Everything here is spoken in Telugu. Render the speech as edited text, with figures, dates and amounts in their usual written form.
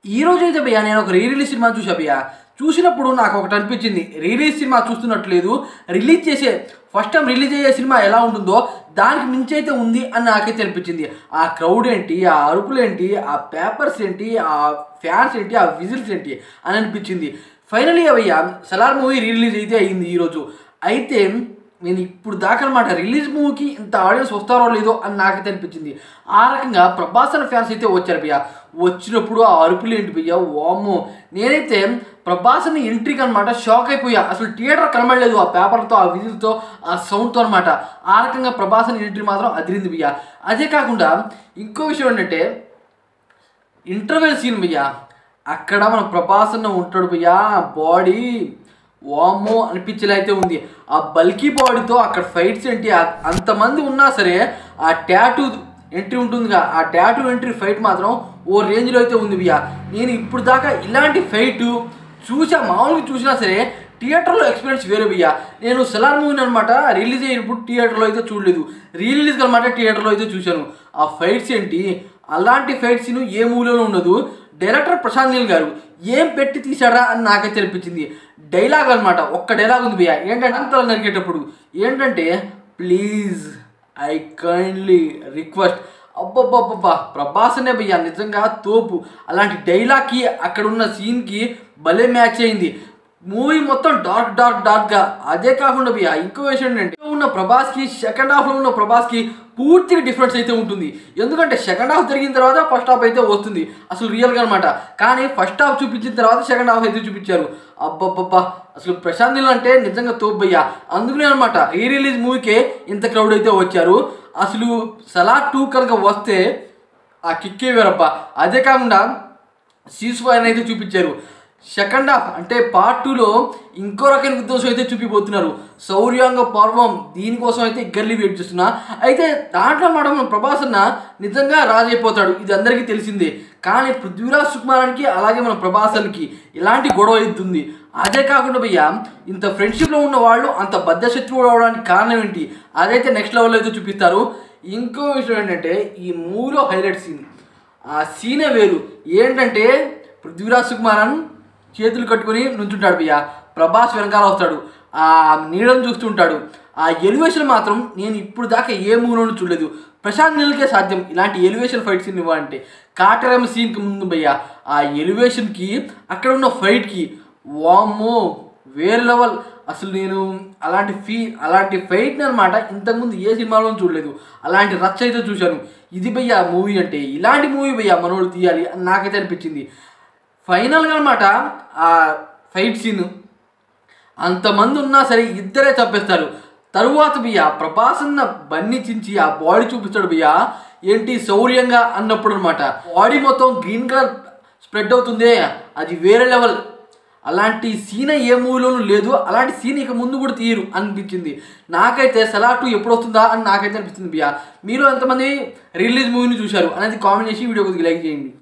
ఈ రోజైతే భయ్యా నేను ఒక రిలీజ్ సినిమా చూసా భయ్యా. చూసినప్పుడు నాకు ఒకటి అనిపించింది, రిలీజ్ సినిమా చూస్తున్నట్లేదు, రిలీజ్ చేసే ఫస్ట్ టైం రిలీజ్ అయ్యే సినిమా ఎలా ఉంటుందో దానికి మించి అయితే ఉంది అని నాకైతే అనిపించింది. ఆ క్రౌడ్ ఏంటి, ఆ అరుపులు ఏంటి, ఆ పేపర్స్ ఏంటి, ఆ ఫ్యాన్స్ ఏంటి, ఆ విజిల్స్ ఏంటి అని అనిపించింది. ఫైనలీ భయ్యా సలార్ మూవీ రిలీజ్ అయితే అయ్యింది ఈరోజు. అయితే నేను ఇప్పుడు దాకా అనమాట రిలీజ్ మూవీకి ఇంత ఆడియన్స్ వస్తారో లేదో అని నాకైతే అనిపించింది. ఆ రకంగా ప్రభాస్ అన్న ఫ్యాన్స్ అయితే వచ్చారు భయ్యా. వచ్చినప్పుడు ఆ అరుపులు ఏంటి భయ్యా, వామ్మో! నేనైతే ప్రభాస్ అన్న ఎంట్రీకి అనమాట షాక్ అయిపోయా. అసలు థియేటర్ కనబడలేదు ఆ పేపర్తో, ఆ విజిల్తో, ఆ సౌండ్తో అనమాట. ఆ రకంగా ప్రభాస్ అన్న ఎంట్రీ మాత్రం అదిరింది భయ్యా. అదే కాకుండా ఇంకో విషయం ఏంటంటే ఇంటర్వెల్ సీన్ భయ్యా, అక్కడ మన ప్రభాస్ అన్న ఉంటాడు భయ్యా, బాడీ వామ్మో అనిపించేలా అయితే ఉంది. ఆ బల్కీ బాడీతో అక్కడ ఫైట్స్ ఏంటి, అంతమంది ఉన్నా సరే ఆ ట్యాటూ ఎంట్రీ ఉంటుందిగా, ఆ ట్యాటూ ఎంట్రీ ఫైట్ మాత్రం ఓ రేంజ్లో అయితే ఉంది భయ్యా. నేను ఇప్పుడు దాకా ఇలాంటి ఫైట్ మామూలుగా చూసినా సరే థియేటర్లో ఎక్స్పీరియన్స్ వేరే భయ్యా. నేను సలార్ మూవీని అనమాట రిలీజ్ అయినప్పుడు థియేటర్లో అయితే చూడలేదు, రిలీజ్ అనమాట థియేటర్లో అయితే చూశాను. ఆ ఫైట్స్ ఏంటి, అలాంటి ఫైట్స్ ఏ మూవీలోనూ ఉండదు. డైరెక్టర్ ప్రశాంత్ నీల్ గారు ఏం పెట్టి తీసాడా అని నాకైతే అనిపించింది. డైలాగ్ అనమాట, ఒక్క డైలాగ్ ఉంది భయ్యా. ఏంటంటే అంతలా నరికేటప్పుడు ఏంటంటే, ప్లీజ్ ఐ కైండ్లీ రిక్వెస్ట్. అబ్బబ్బబ్బబ్బా, ప్రభాస్ అనే భయ్యా నిజంగా తోపు. అలాంటి డైలాగ్కి అక్కడ ఉన్న సీన్కి భలే మ్యాచ్ అయింది. మూవీ మొత్తం డార్క్గా. అదే కాకుండా భయ్యా ఇంకో విషయం ఏంటంటే ఉన్న ప్రభాస్కి సెకండ్ హాఫ్లో ఉన్న ప్రభాస్కి పూర్తిగా డిఫరెన్స్ అయితే ఉంటుంది. ఎందుకంటే సెకండ్ హాఫ్ జరిగిన తర్వాత ఫస్ట్ హాఫ్ అయితే వస్తుంది అసలు రియల్గా అనమాట. కానీ ఫస్ట్ హాఫ్ చూపించిన తర్వాత సెకండ్ హాఫ్ అయితే చూపించారు. అబ్బబ్బబ్బా, అసలు ప్రశాంత్ నీల్ అంటే నిజంగా తోపు భయ్యా. అందుకనే అనమాట ఈ రిలీజ్ మూవీకే ఇంత క్రౌడ్ అయితే వచ్చారు. అసలు సలార్ 2 కనుక వస్తే ఆ కిక్కే వేరబ్బా. అదే కాకుండా సీజ్-ఫైర్ అయితే చూపించారు. సెకండ్ హాఫ్ అంటే పార్ట్ 2లో ఇంకో రకమైన ఉద్దేశం అయితే చూపిపోతున్నారు. శౌర్యాంగ పర్వం దీనికోసం అయితే గల్లీ వెయిట్ చేస్తున్నా. అయితే దాంట్లో మనం ప్రభాస్ అన్న నిజంగా రాజైపోతాడు, ఇది అందరికీ తెలిసిందే. కానీ పృథ్వీరాజ్ సుకుమారానికి అలాగే మన ప్రభాస్ అన్నకి ఇలాంటి గొడవ అవుతుంది. అదే కాకుండా భయ్యా ఇంత ఫ్రెండ్షిప్లో ఉన్న వాళ్ళు అంత బద్ధశత్రువులు అవడానికి కారణం ఏంటి, అదైతే నెక్స్ట్ లెవెల్లో అయితే చూపిస్తారు. ఇంకో విషయం ఏంటంటే ఈ మూవీలో హైలైట్ సీన్, ఆ సీనే వేరు. ఏంటంటే పృథ్వీరాజ్ సుకుమారన్ చేతులు కట్టుకుని నుంచుంటాడు భయ్యా, ప్రభాస్ వెనకాల వస్తాడు, ఆ నీడను చూస్తుంటాడు. ఆ ఎలివేషన్ మాత్రం నేను ఇప్పుడు దాకా ఏ మూవీలోనూ చూడలేదు. ప్రశాంత్ నీల్కే సాధ్యం ఇలాంటి ఎలివేషన్ ఫైట్ సీన్ ఇవ్వాలంటే. కాటరమ్మ సీన్కి ముందు భయ్యా ఆ ఎలివేషన్కి అక్కడ ఉన్న ఫైట్కి వామ్మో వేరే లెవెల్. అసలు నేను అలాంటి ఫైట్ని అనమాట ఇంతకుముందు ఏ సినిమాలోనూ చూడలేదు. అలాంటి రచ్చ అయితే చూశాను. ఇది భయ్యా మూవీ అంటే, ఇలాంటి మూవీ భయ్యా మనోళ్ళు తీయాలి అని నాకైతే అనిపించింది. ఫైనల్గా అనమాట ఆ ఫైట్ సీన్ అంతమంది ఉన్నా సరే ఇద్దరే చంపేస్తారు. తరువాత భయ్యా ప్రభాస్ అన్న బన్నీ చించి ఆ బాడీ చూపిస్తాడు భయ్యా, ఏంటి శౌర్యంగా అన్నప్పుడు అనమాట బాడీ మొత్తం గ్రీన్ కలర్ స్ప్రెడ్ అవుతుంది, అది వేరే లెవెల్. అలాంటి సీన్ ఏ మూవీలోనూ లేదు, అలాంటి సీన్ ఇక ముందు కూడా తీయరు అనిపించింది నాకైతే. సలార్ 2 ఎప్పుడు వస్తుందా అని నాకైతే అనిపిస్తుంది భయ్యా. మీరు ఎంతమంది రిలీజ్ మూవీని చూశారు అనేది కామెంట్ చేసి వీడియో కొద్దిగా లైక్ చేయండి.